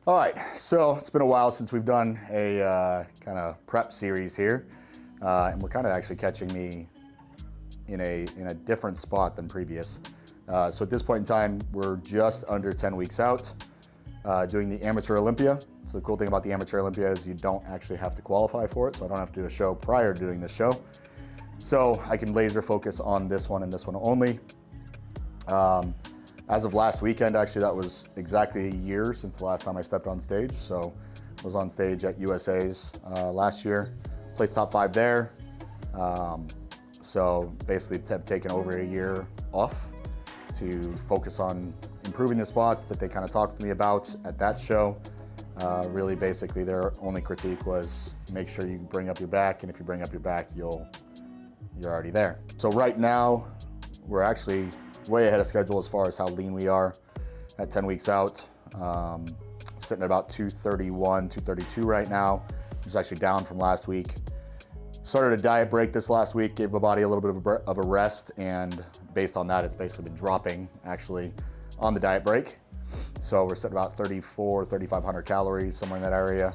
All right, so it's been a while since we've done a kind of prep series here, and we're kind of actually catching me in a different spot than previous. So at this point in time, we're just under 10 weeks out, doing the Amateur Olympia. So the cool thing about the Amateur Olympia is you don't actually have to qualify for it, so I don't have to do a show prior to doing this show. So I can laser focus on this one and this one only. As of last weekend, actually, that was exactly a year since the last time I stepped on stage. So I was on stage at USA's last year, placed top 5 there. So basically have taken over a year off to focus on improving the spots that they kind of talked to me about at that show. Really, basically, their only critique was make sure you bring up your back, and if you bring up your back, you're already there. So right now, we're actually way ahead of schedule as far as how lean we are at 10 weeks out. Sitting at about 231, 232 right now, which is actually down from last week. Started a diet break this last week, gave my body a little bit of a rest, and based on that, it's basically been dropping actually on the diet break. So we're sitting about 3,500 calories, somewhere in that area,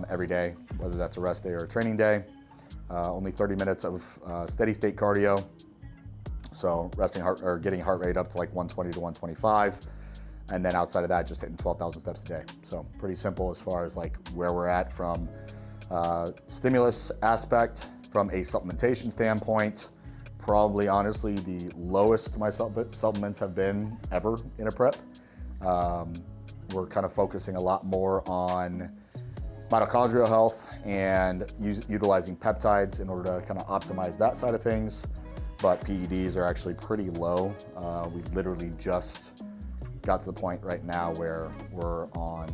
every day, whether that's a rest day or a training day. Only 30 minutes of steady state cardio. So getting heart rate up to like 120 to 125. And then outside of that, just hitting 12,000 steps a day. So pretty simple as far as like where we're at from stimulus aspect, from a supplementation standpoint. Probably honestly the lowest my supplements have been ever in a prep. We're kind of focusing a lot more on mitochondrial health and utilizing peptides in order to kind of optimize that side of things. But PEDs are actually pretty low. We literally just got to the point right now where we're on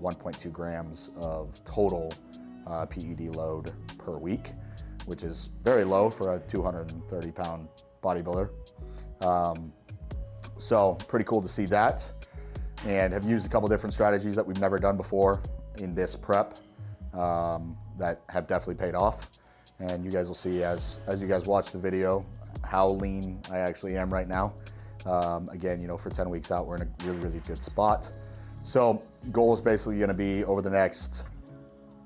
1.2 grams of total PED load per week, which is very low for a 230-pound bodybuilder. So pretty cool to see that, and have used a couple different strategies that we've never done before in this prep that have definitely paid off. And you guys will see as you guys watch the video how lean I actually am right now. Again, for 10 weeks out, we're in a really, really good spot. So goal is basically going to be over the next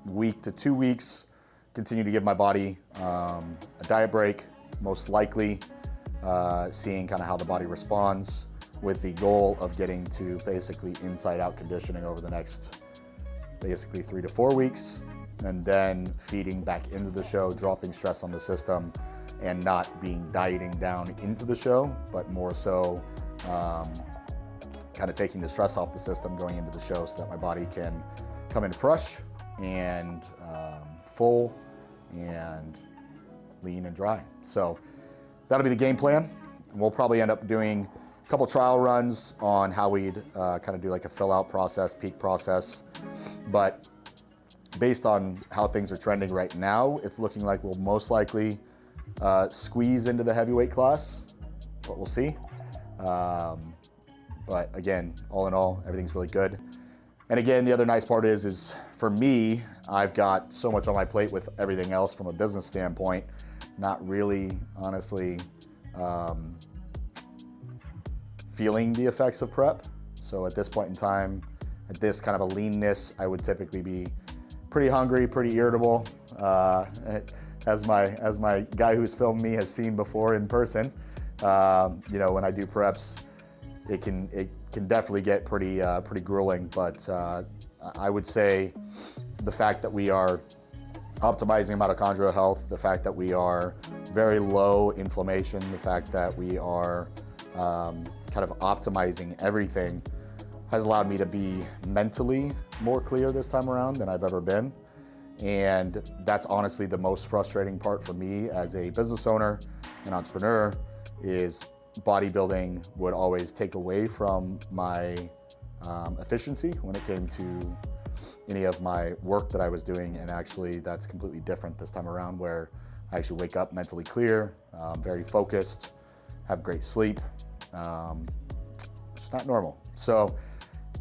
week to 2 weeks, continue to give my body a diet break, most likely seeing kind of how the body responds, with the goal of getting to basically inside out conditioning over the next basically 3 to 4 weeks. And then feeding back into the show, dropping stress on the system, and not being dieting down into the show, but more so kind of taking the stress off the system going into the show so that my body can come in fresh and full and lean and dry. So that'll be the game plan. And we'll probably end up doing a couple trial runs on how we'd kind of do like a fill out process, peak process. But based on how things are trending right now, it's looking like we'll most likely squeeze into the heavyweight class, but we'll see. But again, all in all, everything's really good. And again, the other nice part is for me, I've got so much on my plate with everything else from a business standpoint, not really, honestly, feeling the effects of prep. So at this point in time, at this kind of a leanness, I would typically be pretty hungry, pretty irritable, as my guy who's filmed me has seen before in person. When I do preps, it can definitely get pretty grueling. But I would say the fact that we are optimizing mitochondrial health, the fact that we are very low inflammation, the fact that we are kind of optimizing everything has allowed me to be mentally more clear this time around than I've ever been. And that's honestly the most frustrating part for me as a business owner and entrepreneur, is bodybuilding would always take away from my efficiency when it came to any of my work that I was doing. And actually that's completely different this time around, where I actually wake up mentally clear, very focused, have great sleep. It's not normal. So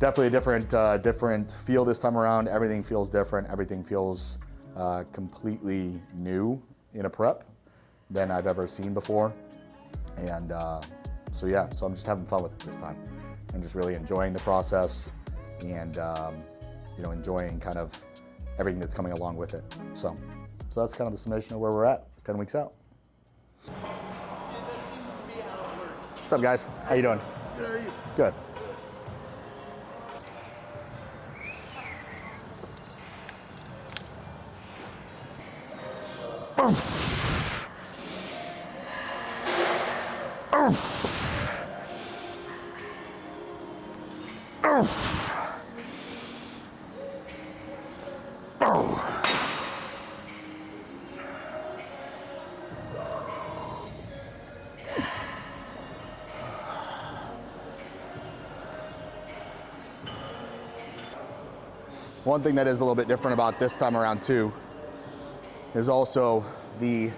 definitely a different feel this time around. Everything feels different. Everything feels completely new in a prep than I've ever seen before. And so I'm just having fun with it this time and just really enjoying the process. and you know, enjoying kind of everything that's coming along with it. So that's kind of the summation of where we're at 10 weeks out. Yeah, that seems to be how it works. What's up, guys? How you doing? Good, how are you? Good. One thing that is a little bit different about this time around too is also the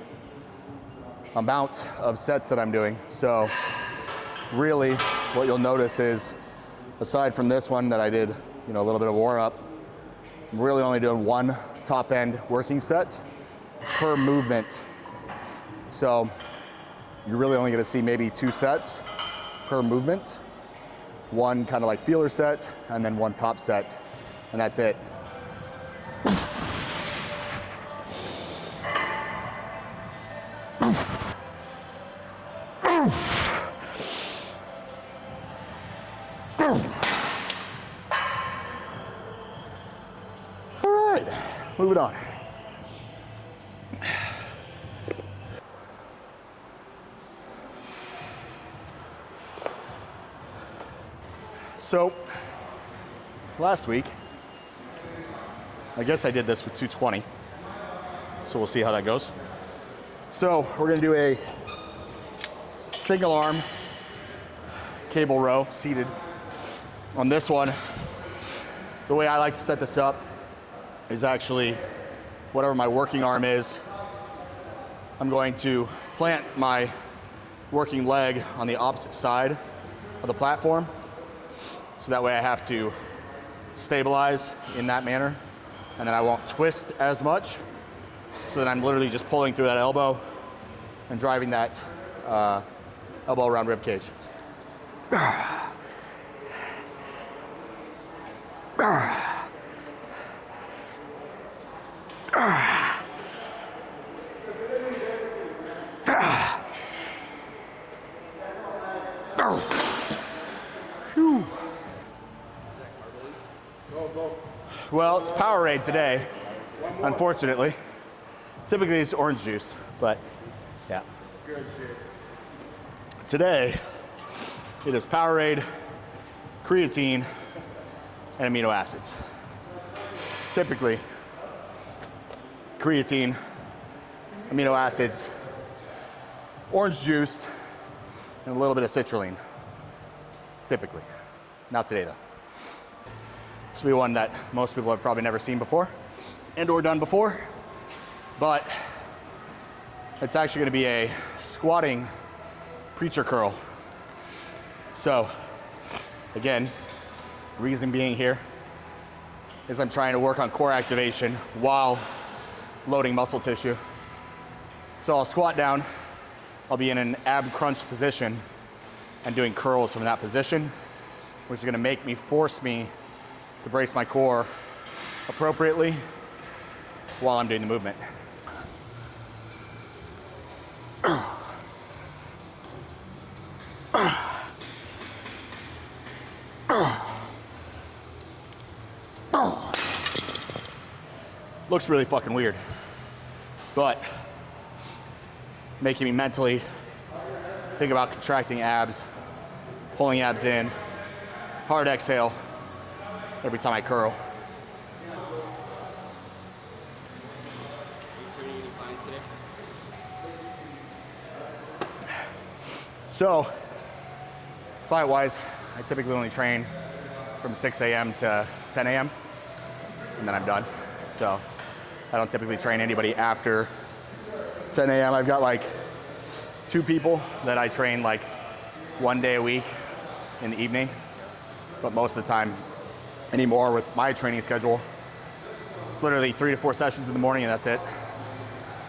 amount of sets that I'm doing. So really what you'll notice is, aside from this one that I did, you know, a little bit of warm up, I'm really only doing one top end working set per movement. So you're really only gonna see maybe 2 sets per movement. One kind of like feeler set and then one top set, and that's it. All right, moving on. So last week, I guess I did this with 220. So we'll see how that goes. So we're gonna do a single arm cable row seated. On this one, the way I like to set this up is actually whatever my working arm is, I'm going to plant my working leg on the opposite side of the platform. So that way I have to stabilize in that manner, and then I won't twist as much. So then I'm literally just pulling through that elbow and driving that elbow around rib cage. Whew. Well, it's Powerade today, unfortunately. Typically it's orange juice, but yeah. Good shit. Today, it is Powerade, creatine, and amino acids. Typically, creatine, amino acids, orange juice, and a little bit of citrulline. Typically. Not today, though. This will be one that most people have probably never seen before and or done before, but it's actually going to be a squatting preacher curl. So again, reason being here is I'm trying to work on core activation while loading muscle tissue. So I'll squat down, I'll be in an ab crunch position and doing curls from that position, which is going to force me to brace my core appropriately while I'm doing the movement. Looks really fucking weird, but making me mentally think about contracting abs, pulling abs in, hard exhale every time I curl. So, client-wise, I typically only train from 6 a.m. to 10 a.m. and then I'm done. So, I don't typically train anybody after 10 a.m. I've got like 2 people that I train like 1 day a week in the evening, but most of the time anymore with my training schedule, it's literally 3 to 4 sessions in the morning and that's it.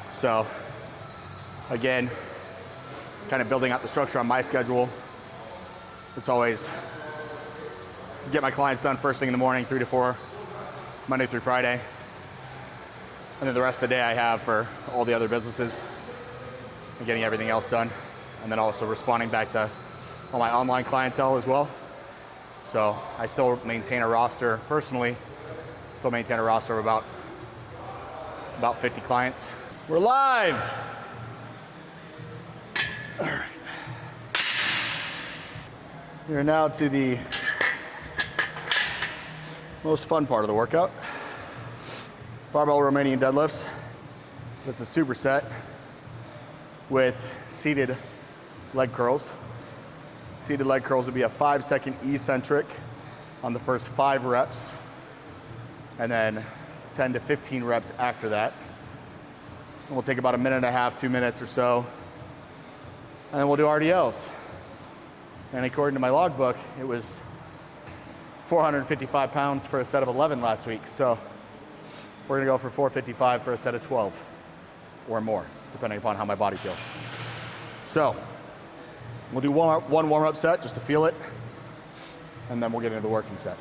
So, again, kind of building out the structure on my schedule. It's always get my clients done first thing in the morning, 3 to 4, Monday through Friday. And then the rest of the day I have for all the other businesses and getting everything else done. And then also responding back to all my online clientele as well. So I still maintain a roster personally, still maintain a roster of about 50 clients. We're live. All right. We're now to the most fun part of the workout. Barbell Romanian deadlifts. It's a superset with seated leg curls. Seated leg curls would be a 5-second eccentric on the first 5 reps, and then 10 to 15 reps after that. And we'll take about a minute and a half, 2 minutes or so, and then we'll do RDLs. And according to my logbook, it was 455 pounds for a set of 11 last week. So we're gonna go for 455 for a set of 12 or more, depending upon how my body feels. So we'll do one warm-up set just to feel it, and then we'll get into the working set.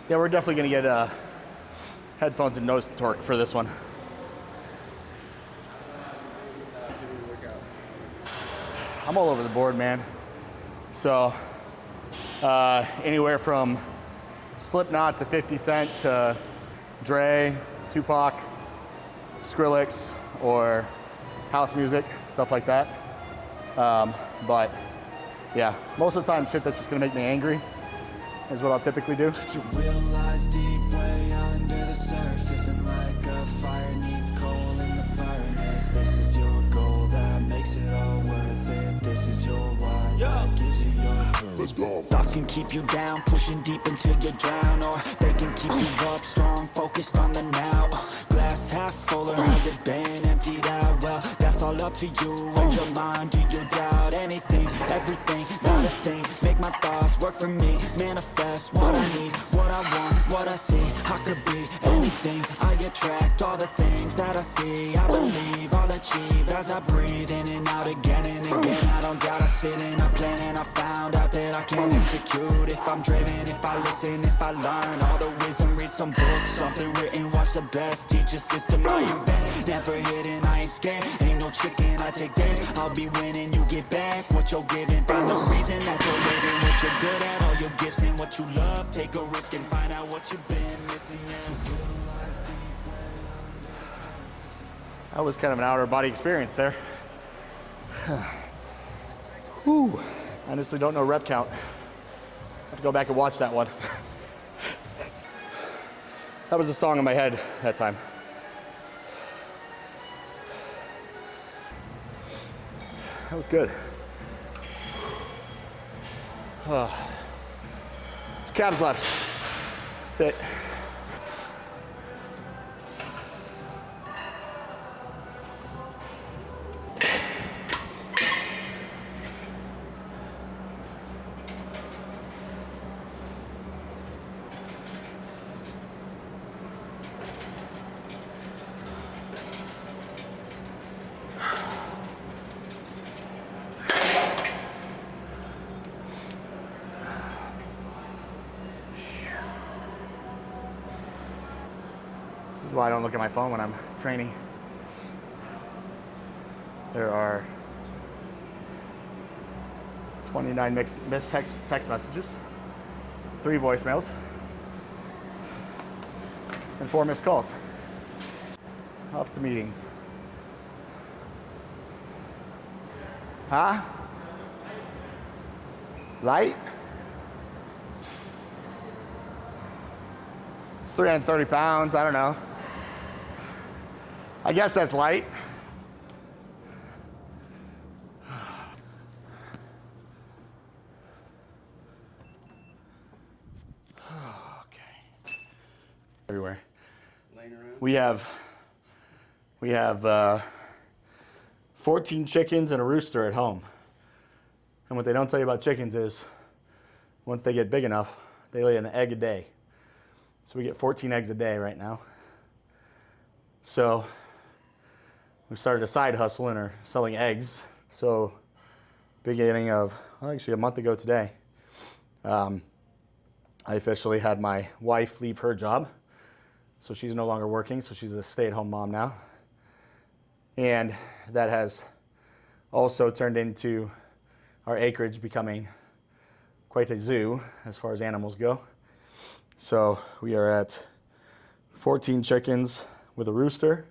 Yeah, we're definitely gonna get headphones and nose torque for this one. I'm all over the board, man. So anywhere from Slipknot to 50 Cent to Dre, Tupac, Skrillex, or house music, stuff like that. But yeah, most of the time shit that's just gonna make me angry is what I'll typically do. You realize deep way under the surface, and like a fire needs coal in the furnace. This is your goal that makes it all worth it. This is your why that gives you your proof. Let's go. Thoughts can keep you down, pushing deep until you drown, or they can keep you up strong, focused on the now. Glass half full, or has it been emptied out? Well, that's all up to you and your mind. Do you doubt anything, everything, not a thing? Make my thoughts work for me, manifest what I need, what I want, what I see. I could be anything, I attract all the things that I see. I believe I'll achieve as I breathe in and out again and again. I don't doubt, I sit and I plan, and I found out that I can execute if I'm driven, if I listen, if I learn all the wisdom. Read some books, something written, watch the best. Teach a system, I invest, never hidden, I ain't scared. Ain't no chicken, I take dares. I'll be winning, you get back what you're giving. Find the reason that you're living, what you're good at, all your gifts and what you love. Take a risk and find out what you've been missing. That was kind of an outer body experience there. Whew. I honestly don't know rep count. I have to go back and watch that one. That was a song in my head that time. That was good. Calves left. That's it. This is why I don't look at my phone when I'm training. There are 29 missed text messages, 3 voicemails, and 4 missed calls. Off to meetings. Huh? Light? It's 330 pounds, I don't know. I guess that's light. Okay. we have 14 chickens and a rooster at home. And what they don't tell you about chickens is once they get big enough, they lay an egg a day. So we get 14 eggs a day right now. So we started a side hustle and are selling eggs. So beginning of, well, actually a month ago today, I officially had my wife leave her job. So she's no longer working, so she's a stay-at-home mom now. And that has also turned into our acreage becoming quite a zoo as far as animals go. So we are at 14 chickens with a rooster,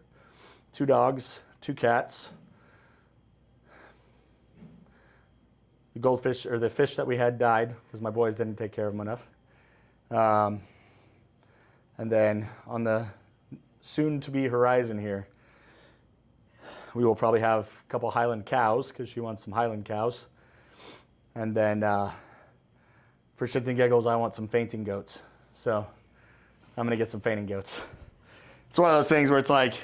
2 dogs, 2 cats. The goldfish, or the fish that we had, died because my boys didn't take care of them enough. And then on the soon-to-be horizon here, we will probably have a couple Highland cows because she wants some Highland cows. And then for shits and giggles, I want some fainting goats. So I'm gonna get some fainting goats. It's one of those things where it's like,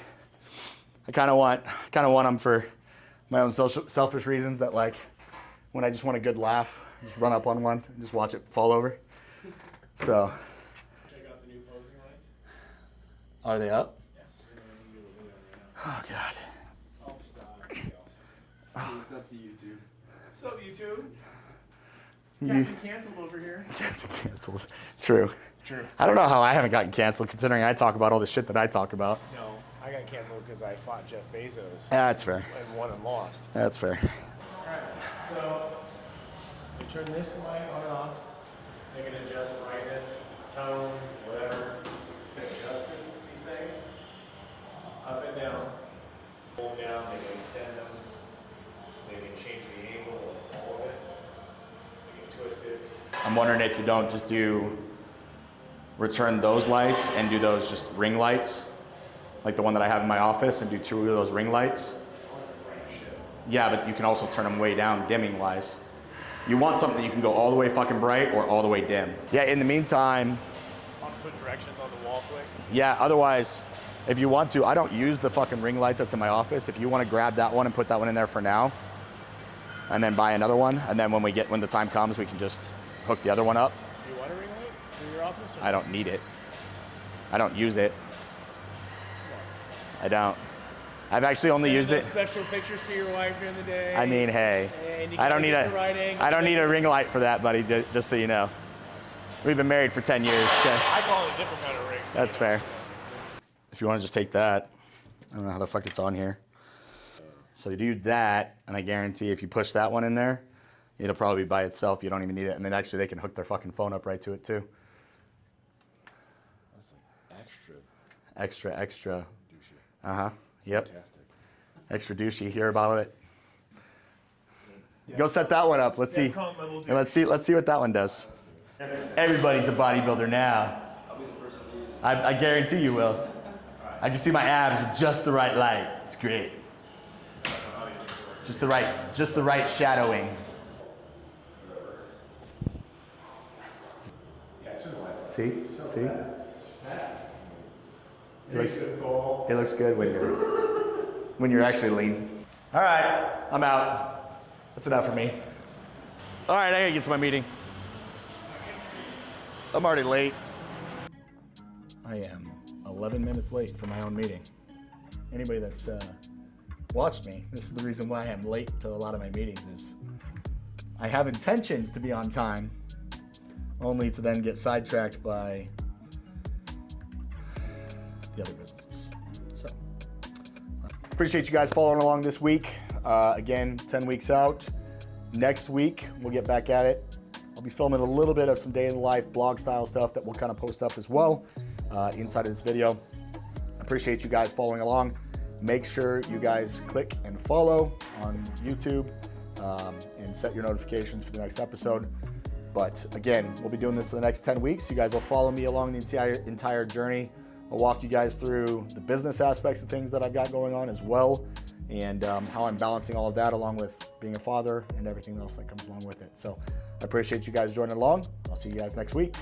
I kind of want them for my own selfish reasons, that like when I just want a good laugh, just run up on one and just watch it fall over. So. Check out the new posing lights. Are they up? Yeah. Oh God. Oh, stop. That'd be awesome. It's up to YouTube. What's up, YouTube? You- Captain canceled over here. Canceled. True. True. I don't know how I haven't gotten canceled, considering I talk about all the shit that I talk about. No, I got canceled because I fought Jeff Bezos That's fair. and won and lost. That's fair. Alright, so you turn this light on and off. You can adjust brightness, tone, whatever. You can adjust these things up and down. Hold down, they can extend them. They can change the angle of all of it. They can twist it. I'm wondering if you don't just return those lights and do those just ring lights, like the one that I have in my office, and do 2 of those ring lights. Yeah, but you can also turn them way down dimming wise. You want something that you can go all the way fucking bright or all the way dim. Yeah, in the meantime, I'll put directions on the wall quick. yeah, otherwise, if you want to, I don't use the fucking ring light that's in my office. If you want to grab that one and put that one in there for now, and then buy another one, and then when the time comes, we can just hook the other one up. Do you want a ring light for your office? I don't need it. I don't use it. I don't. I've actually only used it. Special pictures to your wife during the day. I mean, hey, And you I don't gotta need get the right angle. I don't need a ring light for that, buddy. Just so you know, we've been married for 10 years. Okay? I call it a different kind of ring. That's fair. If you want to just take that, I don't know how the fuck it's on here. So you do that, and I guarantee if you push that one in there, it'll probably be by itself. You don't even need it, and then actually they can hook their fucking phone up right to it too. That's like extra. Extra. Douchey. Uh-huh. Yep. Fantastic. Extra douchey. Hear about it. Go set that one up. Let's see. And let's see what that one does. Everybody's a bodybuilder now. I guarantee you will. I can see my abs with just the right light. It's great. Just the right shadowing. See? It looks good when you're actually lean. All right, I'm out. That's enough for me. All right, I gotta get to my meeting. I'm already late. I am 11 minutes late for my own meeting. Anybody that's watched me, this is the reason why I'm late to a lot of my meetings is I have intentions to be on time, only to then get sidetracked by the other businesses. So, appreciate you guys following along this week. Again, 10 weeks out. Next week, we'll get back at it. I'll be filming a little bit of some day in the life blog style stuff that we'll kind of post up as well inside of this video. Appreciate you guys following along. Make sure you guys click and follow on YouTube and set your notifications for the next episode. But again, we'll be doing this for the next 10 weeks. You guys will follow me along the entire journey. I'll walk you guys through the business aspects of things that I've got going on as well, and how I'm balancing all of that along with being a father and everything else that comes along with it. So I appreciate you guys joining along. I'll see you guys next week.